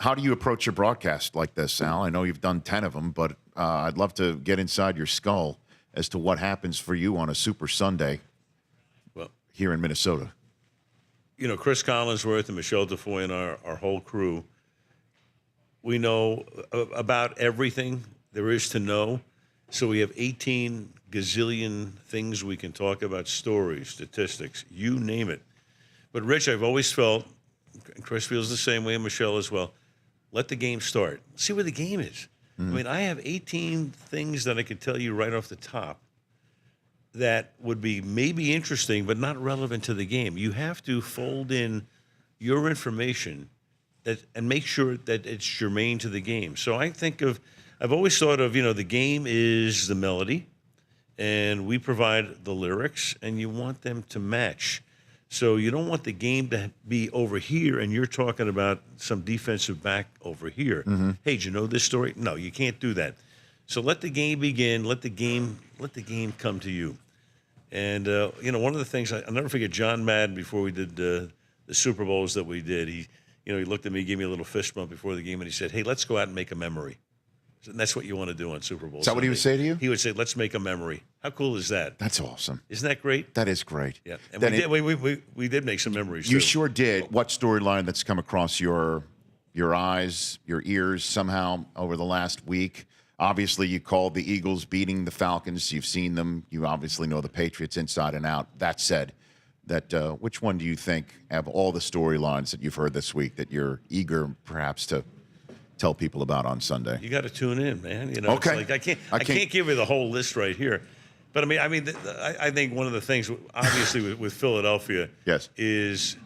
How do you approach your broadcast like this, Al? I know you've done 10 of them, but I'd love to get inside your skull as to what happens for you on a Super Sunday here in Minnesota. You know, Chris Collinsworth and Michelle DeFoy and our whole crew, we know about everything there is to know. So we have 18 gazillion things we can talk about, stories, statistics, you name it. But, Rich, I've always felt, and Chris feels the same way, and Michelle as well, let the game start. See where the game is. I mean, I have 18 things that I could tell you right off the top that would be maybe interesting but not relevant to the game. You have to fold in your information and make sure that it's germane to the game. So I've always thought of, the game is the melody, and we provide the lyrics, and you want them to match. So you don't want the game to be over here and you're talking about some defensive back over here. Hey, did you know this story? No, you can't do that. So let the game begin. Let the game come to you. And one of the things I'll never forget, John Madden, before we did the Super Bowls that we did, he looked at me, gave me a little fist bump before the game, and he said, "Hey, let's go out and make a memory." And that's what you want to do on Super Bowl. Is that what he would say to you? He would say, "Let's make a memory." How cool is that? That's awesome. Isn't that great? That is great. Yeah, and we did make some memories. You too. sure did. What storyline that's come across your eyes, your ears somehow over the last week? Obviously, you called the Eagles beating the Falcons. You've seen them. You obviously know the Patriots inside and out. That said, which one do you think, of all the storylines that you've heard this week, that you're eager perhaps to tell people about on Sunday? You got to tune in, man. Okay. It's like I can't give you the whole list right here, but I think one of the things, obviously, with Philadelphia, yes, is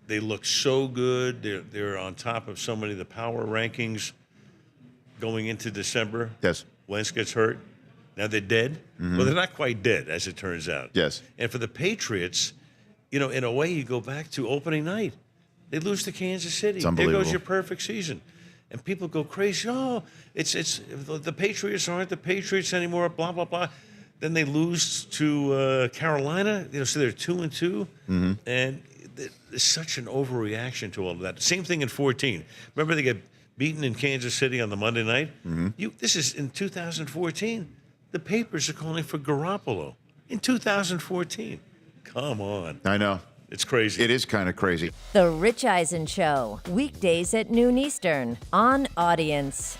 they look so good. They're on top of so many of the power rankings going into December. Yes. Wentz gets hurt. Now they're dead. Well, they're not quite dead, as it turns out. Yes. And for the Patriots, in a way, you go back to opening night. They lose to Kansas City. It's unbelievable. There goes your perfect season. And people go crazy. Oh, it's the Patriots aren't the Patriots anymore. Blah blah blah. Then they lose to Carolina. So they're 2-2, and there's such an overreaction to all of that. Same thing in 2014. Remember they get beaten in Kansas City on the Monday night. This is in 2014. The papers are calling for Garoppolo in 2014. Come on. I know. It's crazy. It is kind of crazy. The Rich Eisen Show, weekdays at noon Eastern on Audience.